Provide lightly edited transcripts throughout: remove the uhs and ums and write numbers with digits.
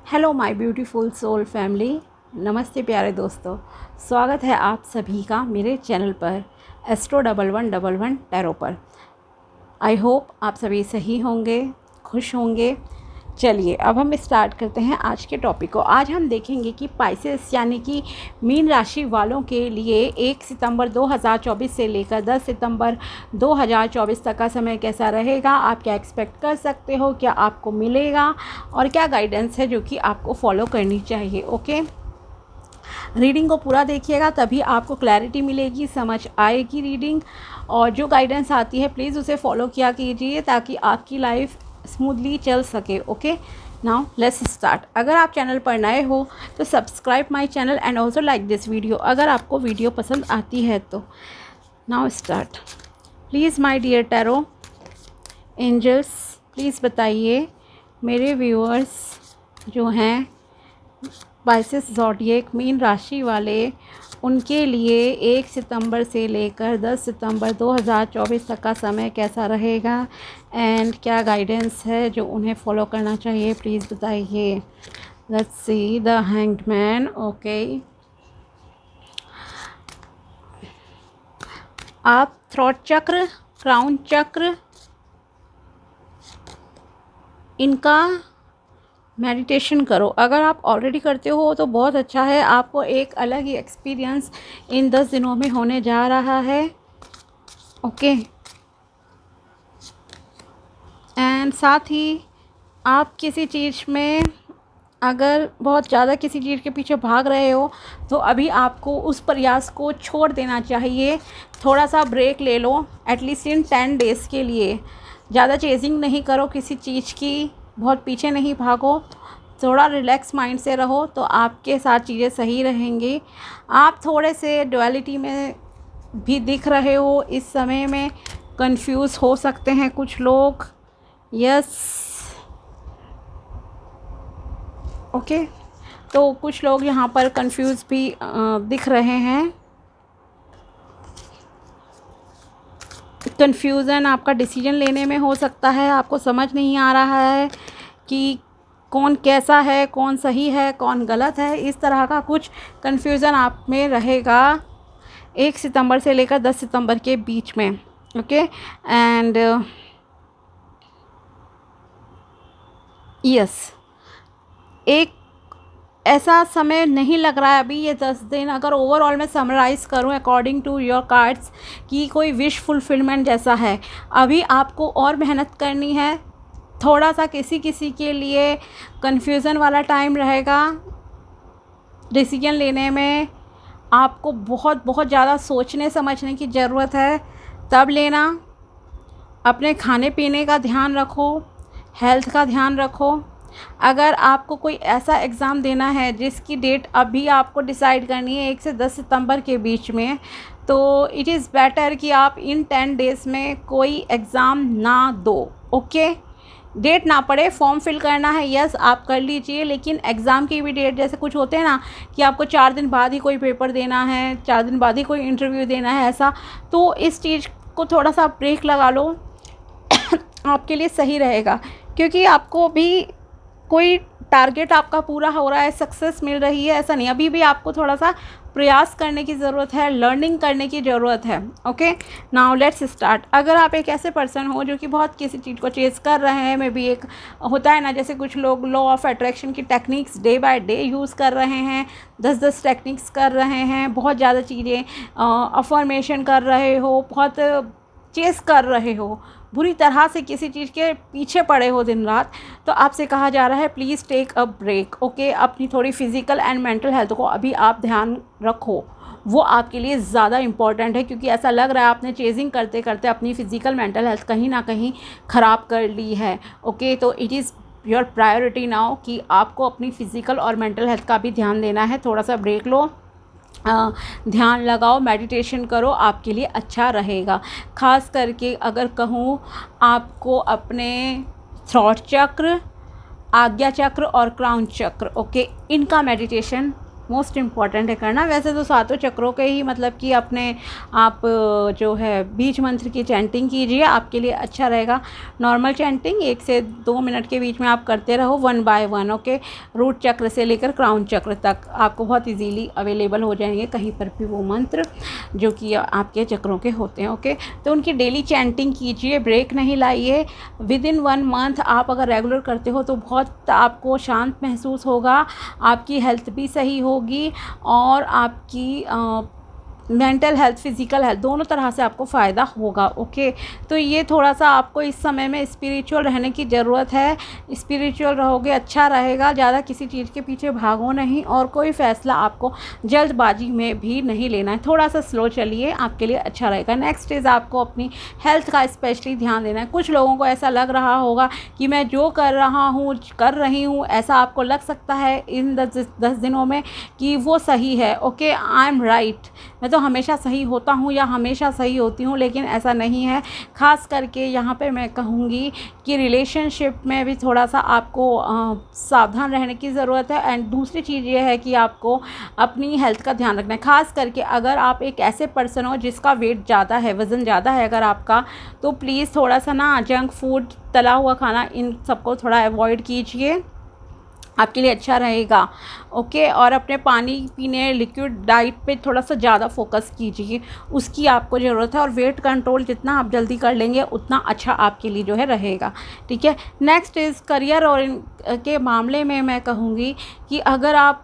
Hello my beautiful soul family. नमस्ते प्यारे दोस्तों, स्वागत है आप सभी का मेरे चैनल पर एस्ट्रो 1111 टैरो पर। आई होप आप सभी सही होंगे, खुश होंगे। चलिए अब हम स्टार्ट करते हैं आज के टॉपिक को। आज हम देखेंगे कि पाइसेस यानी कि मीन राशि वालों के लिए 1 सितंबर 2024 से लेकर 10 सितंबर 2024 तक का समय कैसा रहेगा, आप क्या एक्सपेक्ट कर सकते हो, क्या आपको मिलेगा और क्या गाइडेंस है जो कि आपको फॉलो करनी चाहिए। ओके, रीडिंग को पूरा देखिएगा तभी आपको क्लैरिटी मिलेगी, समझ आएगी रीडिंग। और जो गाइडेंस आती है प्लीज़ उसे फॉलो किया कीजिए ताकि आपकी लाइफ स्मूथली चल सके। Okay, now let's start. अगर आप चैनल पर नए हो तो subscribe my channel and also like this video अगर आपको वीडियो पसंद आती है तो। Now start. Please my dear tarot angels, please बताइए मेरे व्यूअर्स जो हैं पाइसेस ज़ोडिएक मीन राशि वाले, उनके लिए 1 सितंबर से लेकर 10 सितंबर 2024 तक का समय कैसा रहेगा एंड क्या गाइडेंस है जो उन्हें फॉलो करना चाहिए, प्लीज़ बताइए। Let's see the hanged man. Okay, आप थ्रॉट चक्र, क्राउन चक्र, इनका मेडिटेशन करो। अगर आप ऑलरेडी करते हो तो बहुत अच्छा है, आपको एक अलग ही एक्सपीरियंस इन 10 दिनों में होने जा रहा है। ओके, एंड साथ ही आप किसी चीज़ में अगर बहुत ज़्यादा किसी चीज़ के पीछे भाग रहे हो तो अभी आपको उस प्रयास को छोड़ देना चाहिए। थोड़ा सा ब्रेक ले लो एटलीस्ट इन 10 डेज़ के लिए। ज़्यादा चेजिंग नहीं करो किसी चीज़ की, बहुत पीछे नहीं भागो, थोड़ा रिलैक्स माइंड से रहो तो आपके साथ चीज़ें सही रहेंगी। आप थोड़े से डुअलिटी में भी दिख रहे हो इस समय में, कंफ्यूज हो सकते हैं कुछ लोग। यस, ओके, तो कुछ लोग यहाँ पर कंफ्यूज भी दिख रहे हैं। कन्फ्यूज़न आपका डिसीजन लेने में हो सकता है, आपको समझ नहीं आ रहा है कि कौन कैसा है, कौन सही है, कौन गलत है। इस तरह का कुछ कन्फ्यूज़न आप में रहेगा 1 सितंबर से लेकर 10 सितंबर के बीच में। ओके, एंड यस, एक ऐसा समय नहीं लग रहा है अभी ये 10 दिन, अगर ओवरऑल मैं समराइज़ करूं अकॉर्डिंग टू योर कार्ड्स, कि कोई विश फुलफिलमेंट जैसा है। अभी आपको और मेहनत करनी है, थोड़ा सा किसी किसी के लिए कन्फ्यूज़न वाला टाइम रहेगा। डिसीजन लेने में आपको बहुत बहुत ज़्यादा सोचने समझने की ज़रूरत है, तब लेना। अपने खाने पीने का ध्यान रखो, हेल्थ का ध्यान रखो। अगर आपको कोई ऐसा एग्ज़ाम देना है जिसकी डेट अभी आपको डिसाइड करनी है 1 से 10 सितंबर के बीच में, तो इट इज़ बेटर कि आप इन 10 डेज़ में कोई एग्ज़ाम ना दो। ओके, डेट ना पड़े, फॉर्म फिल करना है, यस आप कर लीजिए, लेकिन एग्ज़ाम की भी डेट, जैसे कुछ होते हैं ना कि आपको 4 दिन बाद ही कोई पेपर देना है, 4 दिन बाद ही कोई इंटरव्यू देना है, ऐसा, तो इस चीज़ को थोड़ा सा ब्रेक लगा लो आपके लिए सही रहेगा। क्योंकि आपको भी कोई टारगेट आपका पूरा हो रहा है, सक्सेस मिल रही है, ऐसा नहीं। अभी भी आपको थोड़ा सा प्रयास करने की ज़रूरत है, लर्निंग करने की ज़रूरत है। Okay, now let's start. अगर आप एक ऐसे पर्सन हो जो कि बहुत किसी चीज़ को चेज़ कर रहे हैं, मे बी एक होता है ना, जैसे कुछ लोग लॉ ऑफ अट्रैक्शन की techniques day by day use कर रहे हैं, 10-10 टेक्निक्स कर रहे हैं, बहुत ज़्यादा चीज़ें अफर्मेशन कर रहे हो, बहुत चेज़ कर रहे हो, बुरी तरह से किसी चीज़ के पीछे पड़े हो दिन रात, तो आपसे कहा जा रहा है please take a break. Okay, अपनी थोड़ी फिज़िकल एंड मेंटल हेल्थ को अभी आप ध्यान रखो, वो आपके लिए ज़्यादा इम्पॉर्टेंट है। क्योंकि ऐसा लग रहा है आपने चेजिंग करते करते अपनी फ़िज़िकल मेंटल हेल्थ कहीं ना कहीं ख़राब कर ली है। ओके, तो it is your priority now कि आपको अपनी फ़िज़िकल और मेंटल हेल्थ का भी ध्यान देना है। थोड़ा सा ब्रेक लो, ध्यान लगाओ, मेडिटेशन करो, आपके लिए अच्छा रहेगा। ख़ास करके अगर कहूँ आपको अपने थ्रॉट चक्र, आज्ञा चक्र और क्राउन चक्र, ओके, इनका मेडिटेशन मोस्ट इम्पॉर्टेंट है करना। वैसे तो सातों चक्रों के ही मतलब कि अपने आप जो है बीज मंत्र की चैंटिंग कीजिए, आपके लिए अच्छा रहेगा। नॉर्मल चैंटिंग 1 से 2 मिनट के बीच में आप करते रहो 1 बाय 1, ओके। रूट चक्र से लेकर क्राउन चक्र तक आपको बहुत इजीली अवेलेबल हो जाएंगे कहीं पर भी वो मंत्र जो कि आपके चक्रों के होते हैं, ओके। तो उनकी डेली चैंटिंग कीजिए, ब्रेक नहीं लाइए। विद इन 1 मंथ आप अगर रेगुलर करते हो तो बहुत आपको शांत महसूस होगा, आपकी हेल्थ भी सही होगी और आपकी मेंटल हेल्थ, फिज़िकल हेल्थ दोनों तरह से आपको फ़ायदा होगा, ओके। तो ये थोड़ा सा आपको इस समय में स्पिरिचुअल रहने की ज़रूरत है। स्पिरिचुअल रहोगे अच्छा रहेगा, ज़्यादा किसी चीज़ के पीछे भागो नहीं और कोई फ़ैसला आपको जल्दबाजी में भी नहीं लेना है। थोड़ा सा स्लो चलिए, आपके लिए अच्छा रहेगा। नेक्स्ट इज़ आपको अपनी हेल्थ का स्पेशली ध्यान देना है। कुछ लोगों को ऐसा लग रहा होगा कि मैं जो कर रही हूँ ऐसा आपको लग सकता है इन 10 दिनों में कि वो सही है, ओके, आई एम राइट, मैं तो हमेशा सही होता हूँ या हमेशा सही होती हूँ, लेकिन ऐसा नहीं है। ख़ास करके यहाँ पे मैं कहूँगी कि रिलेशनशिप में भी थोड़ा सा आपको सावधान रहने की ज़रूरत है। एंड दूसरी चीज़ ये है कि आपको अपनी हेल्थ का ध्यान रखना है। ख़ास करके अगर आप एक ऐसे पर्सन हो जिसका वेट ज़्यादा है, वज़न ज़्यादा है अगर आपका, तो प्लीज़ थोड़ा सा ना जंक फूड, तला हुआ खाना, इन सबको थोड़ा अवॉइड कीजिए, आपके लिए अच्छा रहेगा, ओके। और अपने पानी पीने, लिक्विड डाइट पे थोड़ा सा ज़्यादा फोकस कीजिए, उसकी आपको ज़रूरत है। और वेट कंट्रोल जितना आप जल्दी कर लेंगे उतना अच्छा आपके लिए जो है रहेगा, ठीक है। नेक्स्ट इज़ करियर और के मामले में मैं कहूँगी कि अगर आप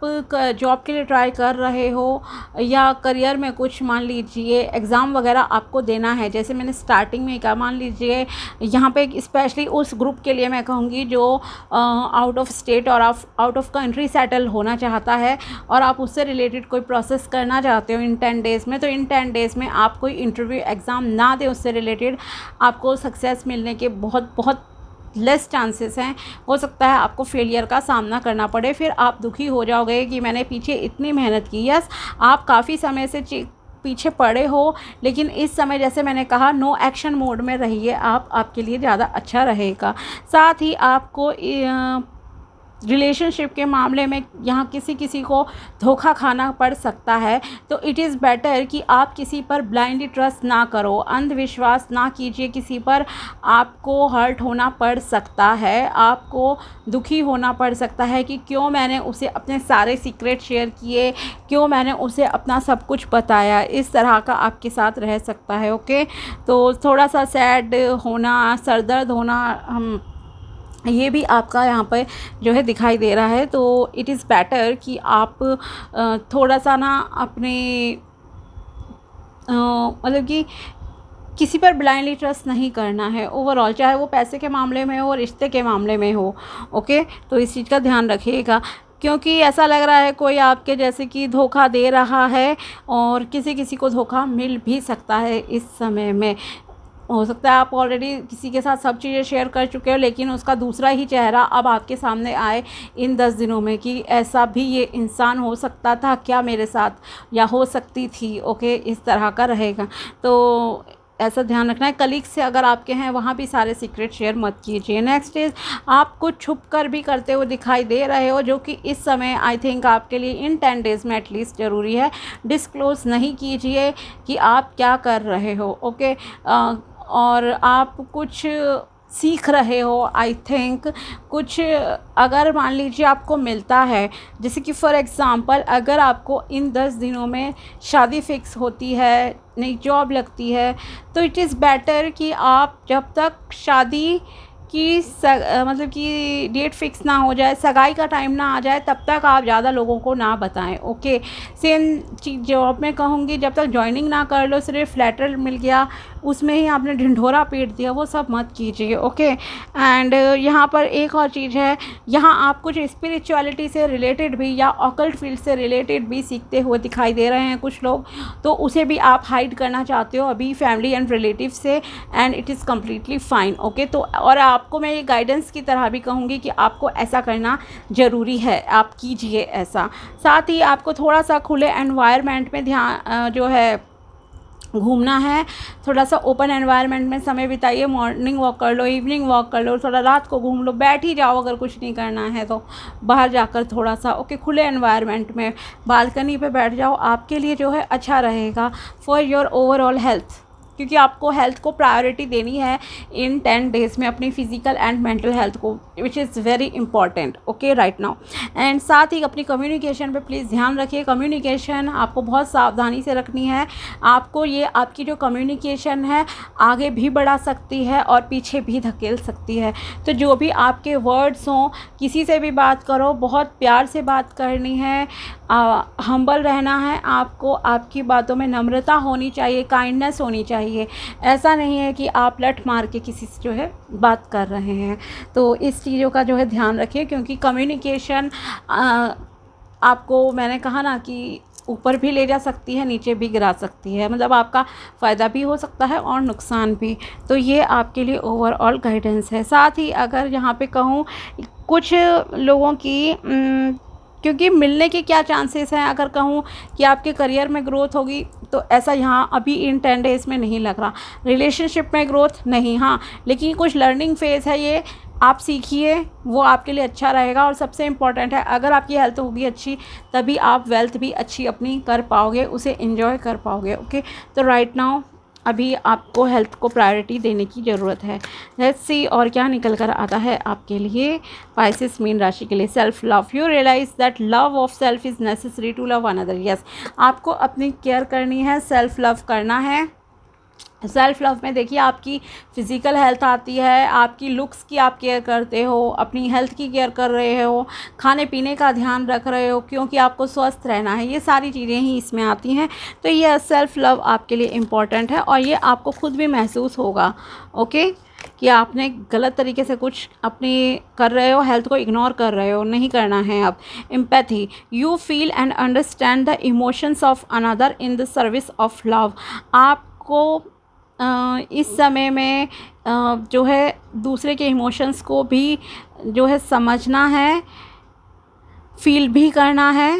जॉब के लिए ट्राई कर रहे हो या करियर में कुछ मान लीजिए एग्ज़ाम वगैरह आपको देना है, जैसे मैंने स्टार्टिंग में कहा, मान लीजिए यहाँ पे स्पेशली उस ग्रुप के लिए मैं कहूँगी जो आउट ऑफ स्टेट और आउट ऑफ कंट्री सेटल होना चाहता है और आप उससे रिलेटेड कोई प्रोसेस करना चाहते हो इन 10 डेज़ में, तो इन 10 डेज़ में आप कोई इंटरव्यू एग्ज़ाम ना दें, उससे रिलेटेड आपको सक्सेस मिलने के बहुत बहुत लेस चांसेस हैं। हो सकता है आपको फेलियर का सामना करना पड़े, फिर आप दुखी हो जाओगे कि मैंने पीछे इतनी मेहनत की। यस, आप काफ़ी समय से पीछे पड़े हो, लेकिन इस समय जैसे मैंने कहा नो एक्शन मोड में रहिए आप, आपके लिए ज़्यादा अच्छा रहेगा। साथ ही आपको रिलेशनशिप के मामले में यहाँ किसी को धोखा खाना पड़ सकता है, तो इट इज़ बेटर कि आप किसी पर ब्लाइंडली ट्रस्ट ना करो, अंधविश्वास ना कीजिए किसी पर। आपको हर्ट होना पड़ सकता है, आपको दुखी होना पड़ सकता है कि क्यों मैंने उसे अपने सारे सीक्रेट शेयर किए, क्यों मैंने उसे अपना सब कुछ बताया, इस तरह का आपके साथ रह सकता है, ओके। तो थोड़ा सा सैड होना, सरदर्द होना, ये भी आपका यहाँ पर जो है दिखाई दे रहा है। तो इट इज़ बेटर कि आप थोड़ा सा ना अपने मतलब कि किसी पर ब्लाइंडली ट्रस्ट नहीं करना है ओवरऑल, चाहे वो पैसे के मामले में हो, रिश्ते के मामले में हो, ओके। तो इस चीज़ का ध्यान रखिएगा, क्योंकि ऐसा लग रहा है कोई आपके जैसे कि धोखा दे रहा है और किसी को धोखा मिल भी सकता है इस समय में। हो सकता है आप ऑलरेडी किसी के साथ सब चीज़ें शेयर कर चुके हो, लेकिन उसका दूसरा ही चेहरा अब आपके सामने आए इन 10 दिनों में कि ऐसा भी ये इंसान हो सकता था क्या मेरे साथ, या हो सकती थी, ओके, इस तरह का रहेगा। तो ऐसा ध्यान रखना है। कलीग से अगर आपके हैं वहाँ भी सारे सीक्रेट शेयर मत कीजिए। नेक्स्ट इज़ आप कुछ छुप कर भी करते हुए दिखाई दे रहे हो, जो कि इस समय आई थिंक आपके लिए इन 10 डेज़ में एटलीस्ट ज़रूरी है। डिस्क्लोज़ नहीं कीजिए कि आप क्या कर रहे हो, ओके। और आप कुछ सीख रहे हो, आई थिंक कुछ अगर मान लीजिए आपको मिलता है, जैसे कि फॉर एग्ज़ाम्पल अगर आपको इन 10 दिनों में शादी फिक्स होती है, नई जॉब लगती है, तो इट इज़ बेटर कि आप जब तक शादी की मतलब कि डेट फिक्स ना हो जाए, सगाई का टाइम ना आ जाए, तब तक आप ज़्यादा लोगों को ना बताएं, ओके। सेम चीज़ जॉब में कहूँगी, जब तक जॉइनिंग ना कर लो, सिर्फ लेटर मिल गया उसमें ही आपने ढिंढोरा पीट दिया, वो सब मत कीजिए, ओके। एंड यहाँ पर एक और चीज़ है, यहाँ आप कुछ स्पिरिचुअलिटी से रिलेटेड भी या ऑकल्ट फील्ड से रिलेटेड भी सीखते हुए दिखाई दे रहे हैं कुछ लोग, तो उसे भी आप हाइड करना चाहते हो अभी फैमिली एंड रिलेटिव से, and it is completely fine, okay. तो और आपको मैं ये गाइडेंस की तरह भी कहूँगी कि आपको ऐसा करना ज़रूरी है, आप कीजिए ऐसा। साथ ही आपको थोड़ा सा खुले एनवायरनमेंट में ध्यान जो है घूमना है, थोड़ा सा ओपन एनवायरनमेंट में समय बिताइए, मॉर्निंग वॉक कर लो, इवनिंग वॉक कर लो, थोड़ा रात को घूम लो, बैठ ही जाओ अगर कुछ नहीं करना है तो बाहर जाकर थोड़ा सा ओके खुले एनवायरनमेंट में बालकनी पे बैठ जाओ, आपके लिए जो है अच्छा रहेगा फॉर योर ओवरऑल हेल्थ, क्योंकि आपको हेल्थ को प्रायोरिटी देनी है इन 10 डेज़ में, अपनी फिजिकल एंड मेंटल हेल्थ को, which is very important okay right now. And साथ ही अपनी कम्युनिकेशन पे प्लीज़ ध्यान रखिए, कम्युनिकेशन आपको बहुत सावधानी से रखनी है, आपको ये आपकी जो कम्युनिकेशन है आगे भी बढ़ा सकती है और पीछे भी धकेल सकती है। तो जो भी आपके वर्ड्स हों, किसी से भी बात करो बहुत प्यार से बात करनी है, हम्बल रहना है आपको, आपकी बातों में नम्रता होनी चाहिए, काइंडनेस होनी चाहिए। ऐसा नहीं है कि आप लठ मार के किसी से जो है बात कर रहे हैं। तो इस चीज़ों का जो है ध्यान रखिए, क्योंकि कम्युनिकेशन आपको मैंने कहा ना कि ऊपर भी ले जा सकती है, नीचे भी गिरा सकती है, मतलब आपका फ़ायदा भी हो सकता है और नुकसान भी। तो ये आपके लिए ओवरऑल गाइडेंस है। साथ ही अगर यहाँ पे कहूँ कुछ लोगों की क्योंकि मिलने के क्या चांसेस हैं, अगर कहूँ कि आपके करियर में ग्रोथ होगी तो ऐसा यहाँ अभी इन 10 डेज़ में नहीं लग रहा। रिलेशनशिप में ग्रोथ नहीं, हाँ लेकिन कुछ लर्निंग फेज़ है, ये आप सीखिए, वो आपके लिए अच्छा रहेगा। और सबसे इम्पॉर्टेंट है, अगर आपकी हेल्थ होगी अच्छी तभी आप वेल्थ भी अच्छी अपनी कर पाओगे, उसे एंजॉय कर पाओगे ओके। तो राइट नाउ अभी आपको हेल्थ को प्रायोरिटी देने की ज़रूरत है। लेट्स सी और क्या निकल कर आता है आपके लिए पाइसेस मीन राशि के लिए। Self love, you realize that love of self is necessary to love another. Yes, आपको अपनी केयर करनी है, सेल्फ लव करना है। सेल्फ लव में देखिए आपकी फ़िज़िकल हेल्थ आती है, आपकी लुक्स की आप केयर करते हो, अपनी हेल्थ की केयर कर रहे हो, खाने पीने का ध्यान रख रहे हो क्योंकि आपको स्वस्थ रहना है, ये सारी चीज़ें ही इसमें आती हैं। तो ये सेल्फ लव आपके लिए इम्पॉर्टेंट है और ये आपको खुद भी महसूस होगा ओके कि आपने गलत तरीके से कुछ अपनी कर रहे हो, हेल्थ को इग्नोर कर रहे हो, नहीं करना है अब। Empathy, you feel and understand the emotions of another in the service of love. आपको इस समय में जो है दूसरे के इमोशंस को भी जो है समझना है, फील भी करना है,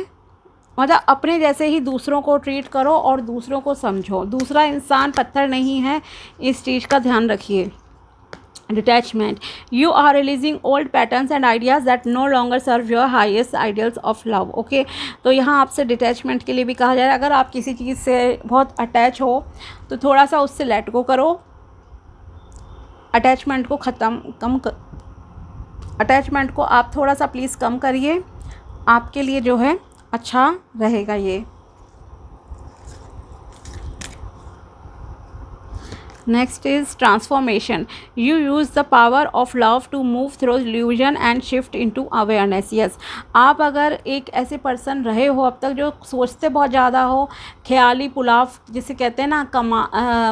मतलब अपने जैसे ही दूसरों को ट्रीट करो और दूसरों को समझो। दूसरा इंसान पत्थर नहीं है, इस चीज़ का ध्यान रखिए। Detachment, you are releasing old patterns and ideas that no longer serve your highest ideals of love okay. तो यहाँ आपसे डिटैचमेंट के लिए भी कहा जा रहा है, अगर आप किसी चीज़ से बहुत अटैच हो तो थोड़ा सा उससे लेट गो करो, अटैचमेंट को अटैचमेंट को आप थोड़ा सा प्लीज़ कम करिए, आपके लिए जो है अच्छा रहेगा ये। Next is transformation. You use the power of love to move through illusion and shift into awareness. Yes, आप अगर एक ऐसे पर्सन रहे हो अब तक जो सोचते बहुत ज़्यादा हो, ख्याली पुलाव जिसे कहते हैं ना,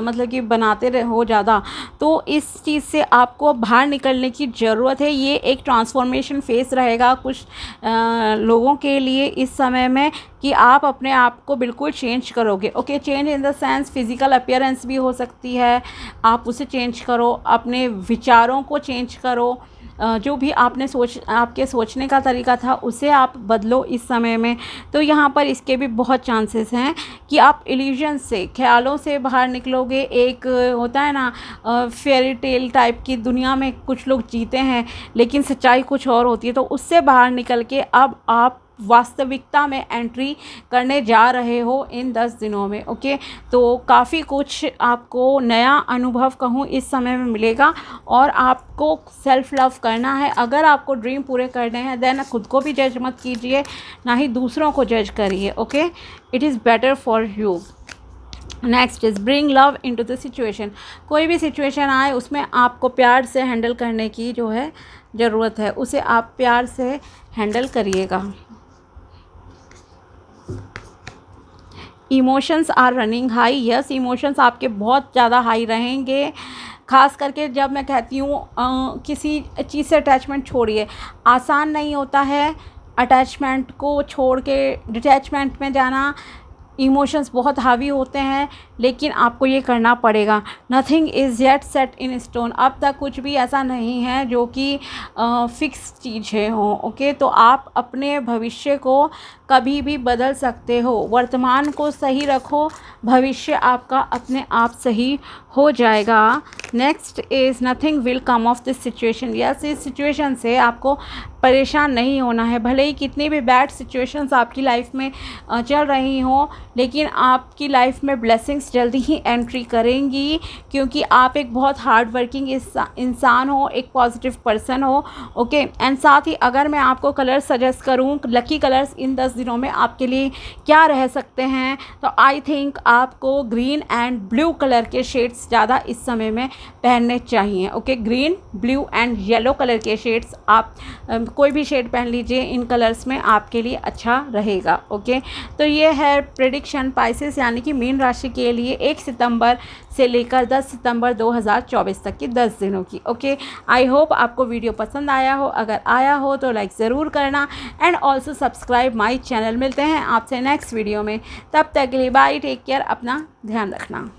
मतलब कि बनाते हो ज़्यादा, तो इस चीज़ से आपको बाहर निकलने की ज़रूरत है। ये एक ट्रांसफॉर्मेशन फेस रहेगा कुछ लोगों के लिए इस समय में कि आप अपने आप को बिल्कुल चेंज करोगे okay. Change in the sense physical appearance भी हो सकती है, आप उसे चेंज करो, अपने विचारों को चेंज करो, जो भी आपने आपके सोचने का तरीका था उसे आप बदलो इस समय में। तो यहाँ पर इसके भी बहुत चांसेस हैं कि आप इल्यूजन से, ख्यालों से बाहर निकलोगे। एक होता है ना फेयरी टेल टाइप की दुनिया में कुछ लोग जीते हैं लेकिन सच्चाई कुछ और होती है, तो उससे बाहर निकल के अब आप वास्तविकता में एंट्री करने जा रहे हो इन 10 दिनों में ओके। तो काफ़ी कुछ आपको नया अनुभव कहूँ इस समय में मिलेगा और आपको सेल्फ लव करना है। अगर आपको ड्रीम पूरे करने हैं देन खुद को भी जज मत कीजिए, ना ही दूसरों को जज करिए okay. It is better for you. Next is bring love into the situation. कोई भी सिचुएशन आए उसमें आपको प्यार से हैंडल करने की जो है ज़रूरत है, उसे आप प्यार से हैंडल करिएगा। Emotions are running high. Yes, emotions आपके बहुत ज़्यादा हाई रहेंगे, ख़ास करके जब मैं कहती हूँ किसी चीज़ से अटैचमेंट छोड़िए। आसान नहीं होता है अटैचमेंट को छोड़ के डिटैचमेंट में जाना, इमोशंस बहुत हावी होते हैं, लेकिन आपको ये करना पड़ेगा। Nothing is yet set in stone. अब तक कुछ भी ऐसा नहीं है जो कि फिक्स चीज़ें हों ओके। तो आप अपने भविष्य को कभी भी बदल सकते हो। वर्तमान को सही रखो, भविष्य आपका अपने आप सही हो जाएगा। Next is nothing will come of this situation. Yes, इस सिचुएशन से आपको परेशान नहीं होना है। भले ही कितनी भी बैड सिचुएशंस आपकी लाइफ में चल रही हों, लेकिन आपकी लाइफ में ब्लेसिंग्स जल्दी ही एंट्री करेंगी, क्योंकि आप एक बहुत हार्ड वर्किंग इंसान हो, एक पॉजिटिव पर्सन हो। ओके, एंड साथ ही अगर मैं आपको कलर सजेस्ट करूं, लकी कलर्स इन 10 दिनों में आपके लिए क्या रह सकते हैं, तो आई थिंक आपको ग्रीन एंड ब्लू कलर के शेड्स ज़्यादा इस समय में पहनने चाहिए। Okay, green, blue and yellow colour के शेड्स आप कोई भी शेड पहन लीजिए, इन कलर्स में आपके लिए अच्छा रहेगा। ओके, तो ये है प्रेडिक्शन पाइसेस यानी कि मीन राशि के लिए 1 सितंबर से लेकर 10 सितंबर 2024 तक की 10 दिनों की। ओके, आई होप आपको वीडियो पसंद आया हो। अगर आया हो तो लाइक ज़रूर करना and also subscribe my channel. मिलते हैं आपसे नेक्स्ट वीडियो में, तब तक के लिए बाय, टेक केयर, अपना ध्यान रखना।